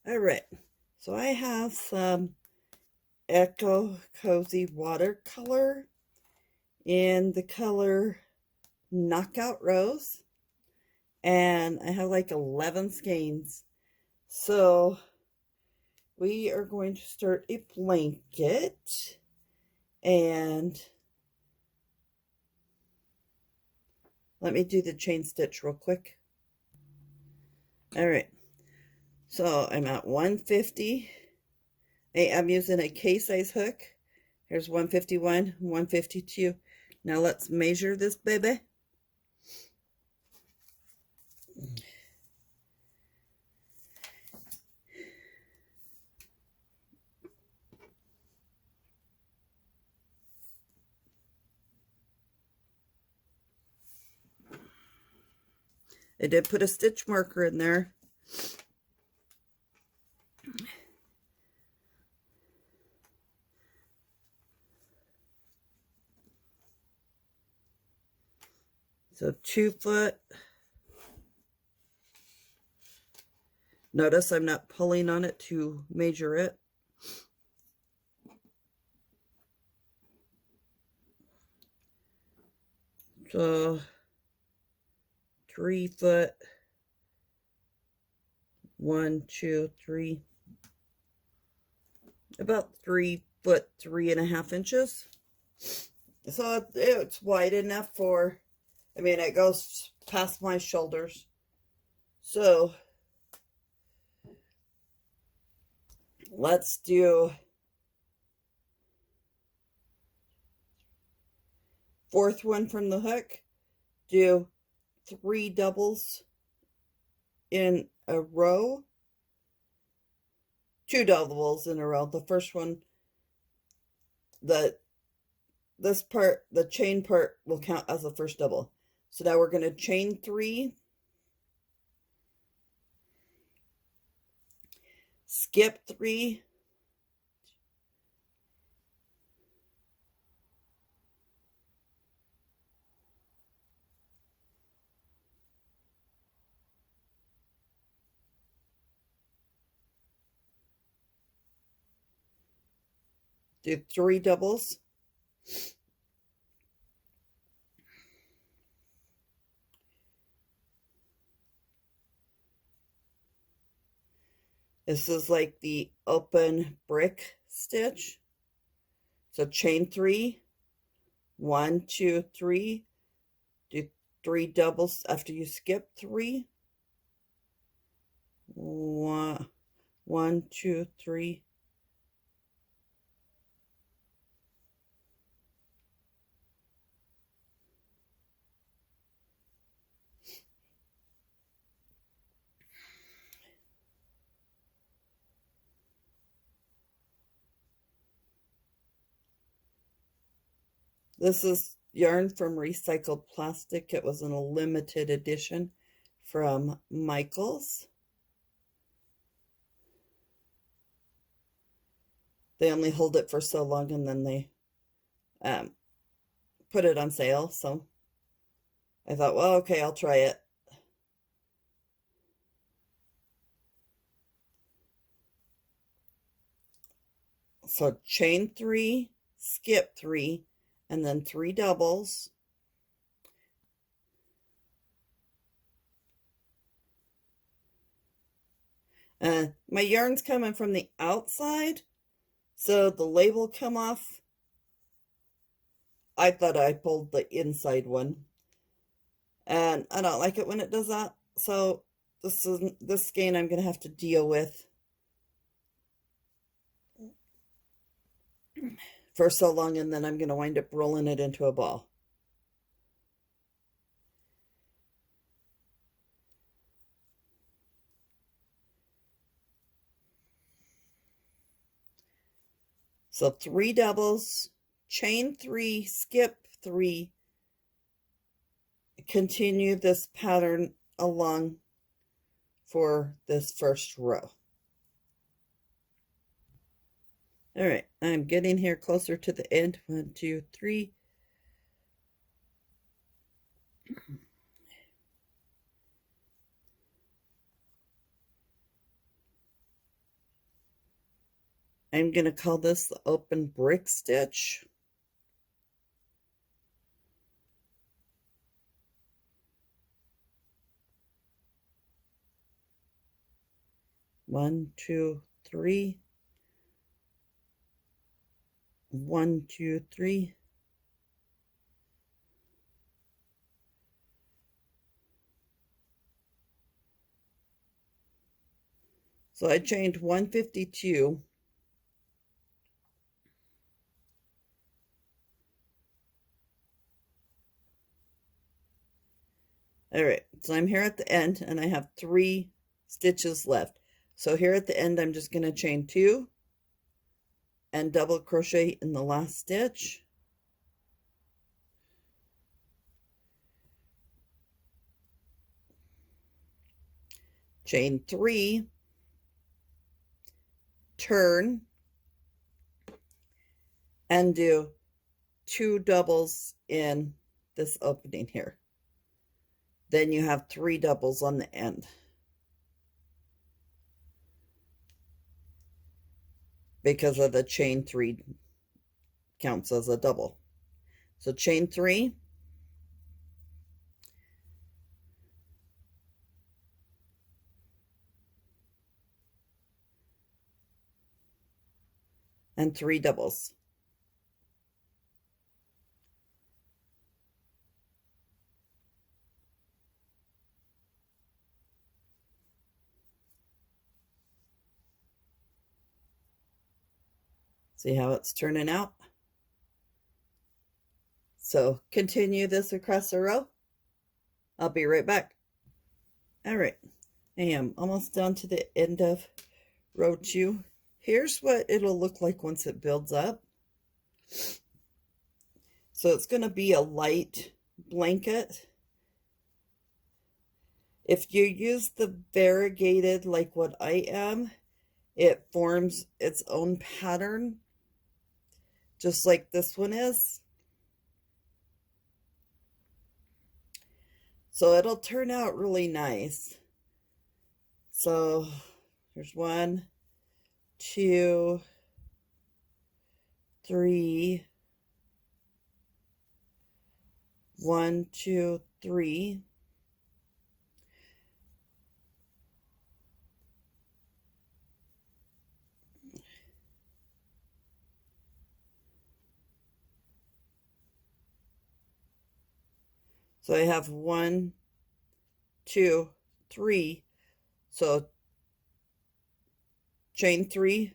All right, so I have some Echo Cozy watercolor in the color Knockout Rose, and I have like 11 skeins. So we are going to start a blanket, and let me do the chain stitch real quick. All right, so I'm at 150. I'm using a K-size hook. Here's 151, 152. Now let's measure this baby. I did put a stitch marker in there. So 2 foot. Notice I'm not pulling on it to measure it. So 3 foot. 1, 2, 3. About 3 foot 3.5 inches. So it's wide enough for, I mean, it goes past my shoulders. So let's do 4th one from the hook. Do 3 doubles in a row. 2 doubles in a row. The first one, this part, the chain part, will count as the first double. So now we're going to chain 3, skip 3, do 3 doubles, this is like the open brick stitch. So chain 3, 1, 2, 3, do 3 doubles after you skip 3, 1, 2, 3. This is yarn from recycled plastic. It was in a limited edition from Michaels. They only hold it for so long, and then they put it on sale. So I thought, well, okay, I'll try it. So chain 3, skip 3, and then 3 doubles. My yarn's coming from the outside, so the label come off. I thought I pulled the inside one, and I don't like it when it does that. So this skein I'm going to have to deal with for so long, and then I'm going to wind up rolling it into a ball. So 3 doubles, chain 3, skip 3, continue this pattern along for this first row. All right, I'm getting here closer to the end. 1, 2, 3. I'm going to call this the open brick stitch. One, two, three. 1, 2, 3. So I chained 152. All right, so I'm here at the end and I have 3 stitches left. So here at the end, I'm just going to chain 2 and double crochet in the last stitch. Chain 3, turn, and do 2 doubles in this opening here. Then you have 3 doubles on the end. Because of the chain 3 counts as a double. So chain 3, and 3 doubles. See how it's turning out? So continue this across the row. I'll be right back. All right, I am almost down to the end of row 2. Here's what it'll look like once it builds up. So it's going to be a light blanket. If you use the variegated like what I am, it forms its own pattern, just like this one is. So it'll turn out really nice. So there's 1, 2, 3. 1, 2, 3. So I have 1, 2, 3. So chain 3,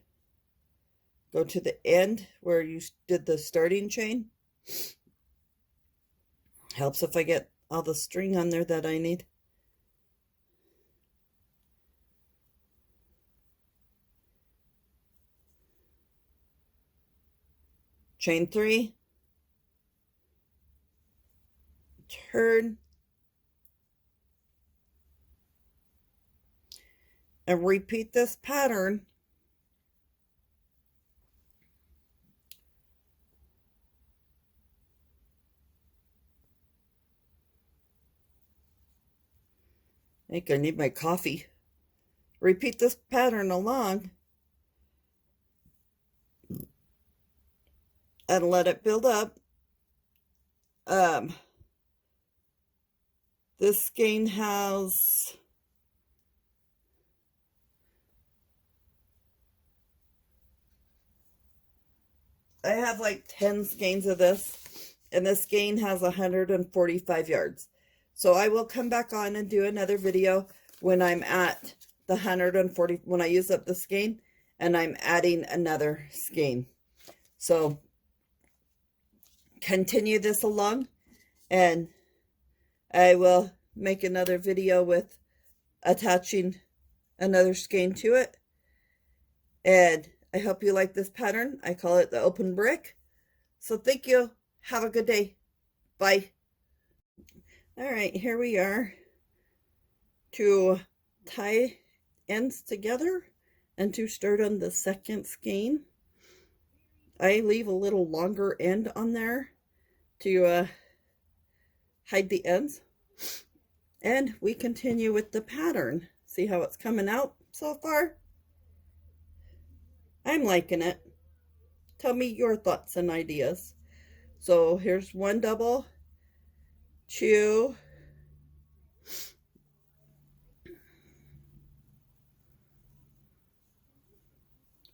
go to the end where you did the starting chain. Helps if I get all the string on there that I need. Chain 3, turn, and repeat this pattern I think I need my coffee. Repeat this pattern along and let it build up. This skein has I have like 10 skeins of this, and this skein has 145 yards. So I will come back on and do another video when I'm at the 140, when I use up the skein and I'm adding another skein. So continue this along, and I will make another video with attaching another skein to it. And I hope you like this pattern. I call it the open brick. So thank you. Have a good day. Bye. All right, here we are to tie ends together and to start on the second skein. I leave a little longer end on there to hide the ends. And we continue with the pattern. See how it's coming out so far? I'm liking it. Tell me your thoughts and ideas. So here's one double, two,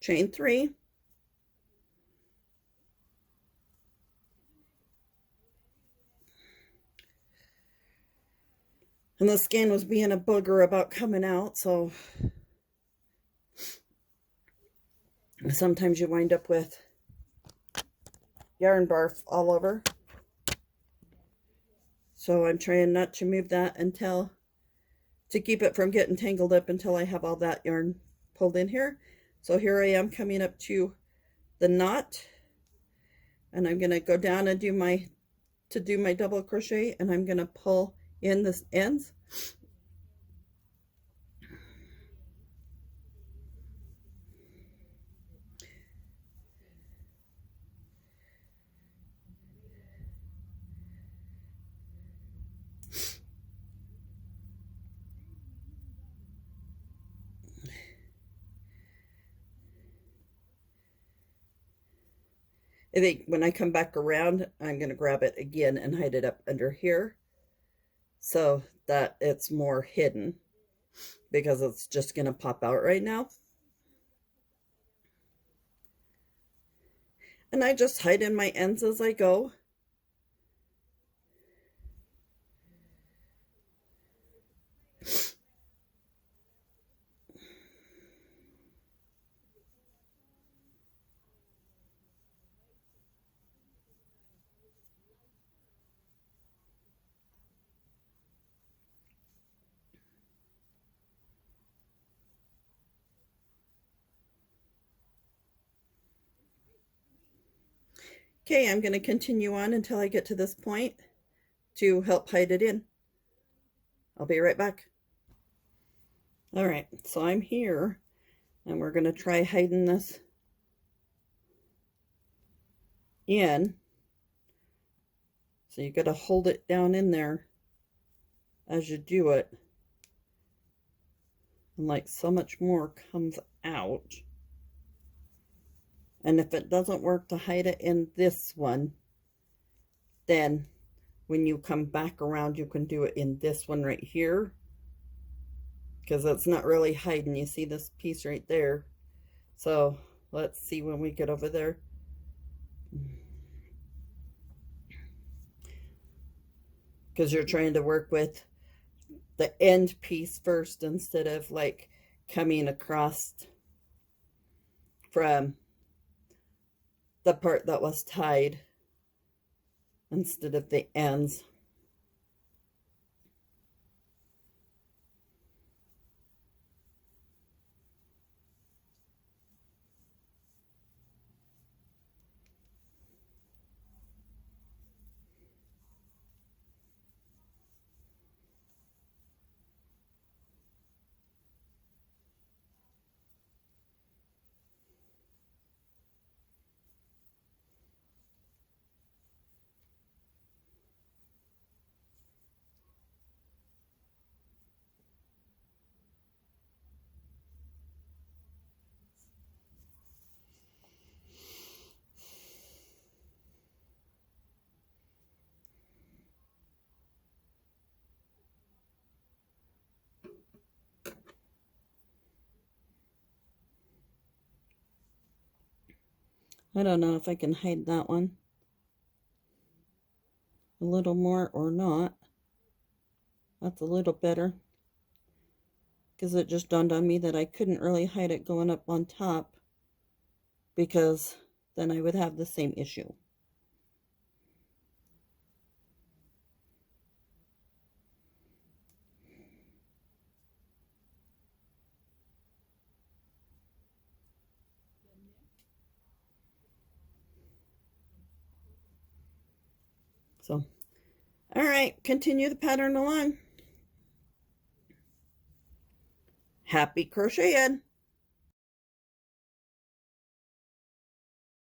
chain three, and the skein was being a booger about coming out, so sometimes you wind up with yarn barf all over. So I'm trying not to move that until, to keep it from getting tangled up until I have all that yarn pulled in here. So here I am coming up to the knot, and I'm going to go down and do my double crochet, and I'm going to pull in the ends. I think when I come back around, I'm going to grab it again and hide it up under here so that it's more hidden, because it's just going to pop out right now. And I just hide in my ends as I go. Okay, I'm going to continue on until I get to this point to help hide it in. I'll be right back. All right, so I'm here, and we're going to try hiding this in. So you got to hold it down in there as you do it. And like so much more comes out. And if it doesn't work to hide it in this one, then when you come back around, you can do it in this one right here, because it's not really hiding. You see this piece right there. So let's see when we get over there. Because you're trying to work with the end piece first instead of like coming across from the part that was tied instead of the ends. I don't know if I can hide that one a little more or not. That's a little better, because it just dawned on me that I couldn't really hide it going up on top, because then I would have the same issue. So, all right, continue the pattern along. Happy crocheting!